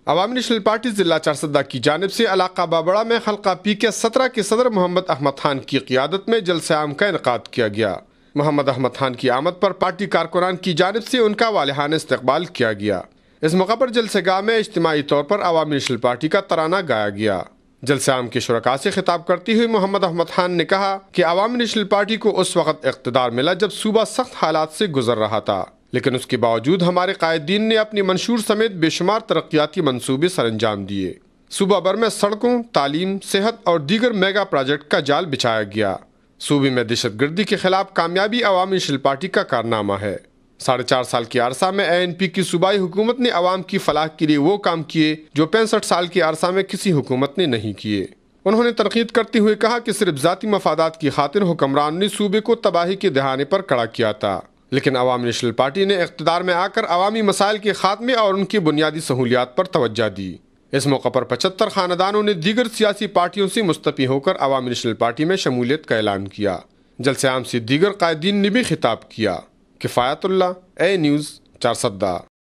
عوامی national party ضلع چارسدہ کی جانب سے علاقہ بابڑہ میں حلقہ PK-17 کے صدر محمد احمد خان کی قیادت میں جلسہ عام کا انعقاد کیا گیا۔ محمد احمد خان کی آمد پر پارٹی کارکنان کی جانب سے ان کا والہانہ استقبال کیا گیا۔ اس موقع پر جلسہ گاہ میں اجتماعی طور پر عوامی نیشنل پارٹی کا ترانہ گایا گیا۔ جلسہ عام کے شرکاء سے خطاب کرتے ہوئے محمد احمد خان نے کہا کہ عوامی نیشنل پارٹی کو اس وقت اقتدار ملا جب صوبہ سخت حالات سے گزر رہا تھا، لیکن اس کے باوجود ہمارے قائدین نے اپنی منشور سمیت بے شمار ترقیاتی منصوبے سر انجام دیے۔ صوبہ بھر میں سڑکوں، تعلیم، صحت اور دیگر میگا پروجیکٹ کا جال بچھایا گیا۔ صوبے میں دہشت گردی کے خلاف کامیابی عوامی نیشنل پارٹی کا کارنامہ ہے۔ 4.5 سال کے عرصہ میں ANP کی صوبائی حکومت نے عوام کی فلاح کے لیے وہ کام کیے جو 65 سال کے عرصہ میں کسی حکومت نے نہیں کیے۔ انہوں نے تنقید کرتے ہوئے کہا کہ صرف ذاتی مفادات کی خاطر حکمران نے صوبے کو تباہی کے دہانے پر کھڑا کیا تھا، لیکن عوامی نیشنل پارٹی نے اقتدار میں آ کر عوامی مسائل کے خاتمے اور ان کی بنیادی سہولیات پر توجہ دی۔ اس موقع پر 75 خاندانوں نے دیگر سیاسی پارٹیوں سے مستفی ہو کر عوامی نیشنل پارٹی میں شمولیت کا اعلان کیا۔ جلسہ عام سے دیگر قائدین نے بھی خطاب کیا۔ کفایت اللہ، اے نیوز، چارسدہ۔